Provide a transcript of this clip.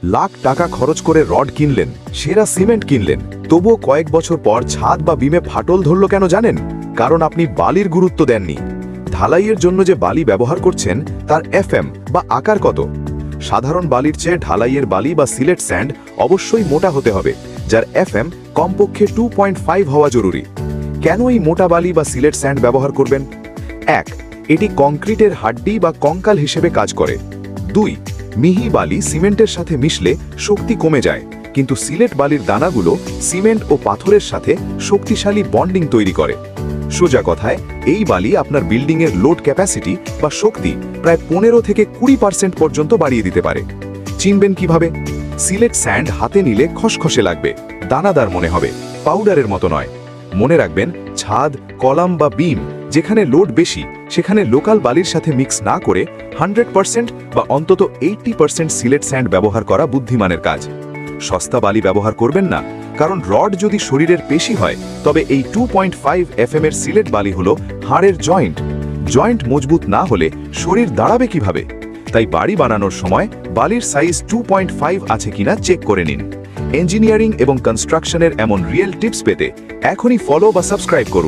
লাখ টাকা খরচ করে রড কিনলেন, সেরা সিমেন্ট কিনলেন, তবুও কয়েক বছর পর ছাদ বা বিমে ফাটল ধরল কেন জানেন? কারণ আপনি বালির গুরুত্ব দেননি। ঢালাইয়ের জন্য যে বালি ব্যবহার করছেন তার এফএম বা আকার কত? সাধারণ বালির চেয়ে ঢালাইয়ের বালি বা সিলেট স্যান্ড অবশ্যই মোটা হতে হবে, যার এফএম কমপক্ষে 2.5 হওয়া জরুরি। কেন এই মোটা বালি বা সিলেট স্যান্ড ব্যবহার করবেন? 1. এটি কংক্রিটের হাড্ডি বা কঙ্কাল হিসেবে কাজ করে। 2. মিহি বালি সিমেন্টের সাথে মিশলে শক্তি কমে যায়, কিন্তু সিলেট বালির দানাগুলো সিমেন্ট ও পাথরের সাথে শক্তিশালী বন্ডিং তৈরি করে। সোজা কথায়, এই বালি আপনার বিল্ডিংয়ের লোড ক্যাপাসিটি বা শক্তি প্রায় 15 থেকে 20% পর্যন্ত বাড়িয়ে দিতে পারে। চিনবেন কিভাবে? সিলেট স্যান্ড হাতে নিলে খসখসে লাগবে, দানাদার মনে হবে, পাউডারের মতো নয়। মনে রাখবেন, ছাদ, কলাম বা বিম যেখানে লোড বেশি, সেখানে লোকাল বালির সাথে মিক্স না করে 100% বা অন্তত 80% সিলেট স্যান্ড ব্যবহার করা বুদ্ধিমানের কাজ। সস্তা বালি ব্যবহার করবেন না, কারণ রড যদি শরীরের পেশি হয়, তবে এই 2.5 FM এর সিলেট বালি হলো হাড়ের জয়েন্ট। জয়েন্ট মজবুত না হলে শরীর দাঁড়াবে কিভাবে? তাই বাড়ি বানানোর সময় বালির সাইজ 2.5 আছে কিনা চেক করে নিন। ইঞ্জিনিয়ারিং এবং কনস্ট্রাকশনের এমন রিয়েল টিপস পেতে এখনই ফলো বা সাবস্ক্রাইব করুন।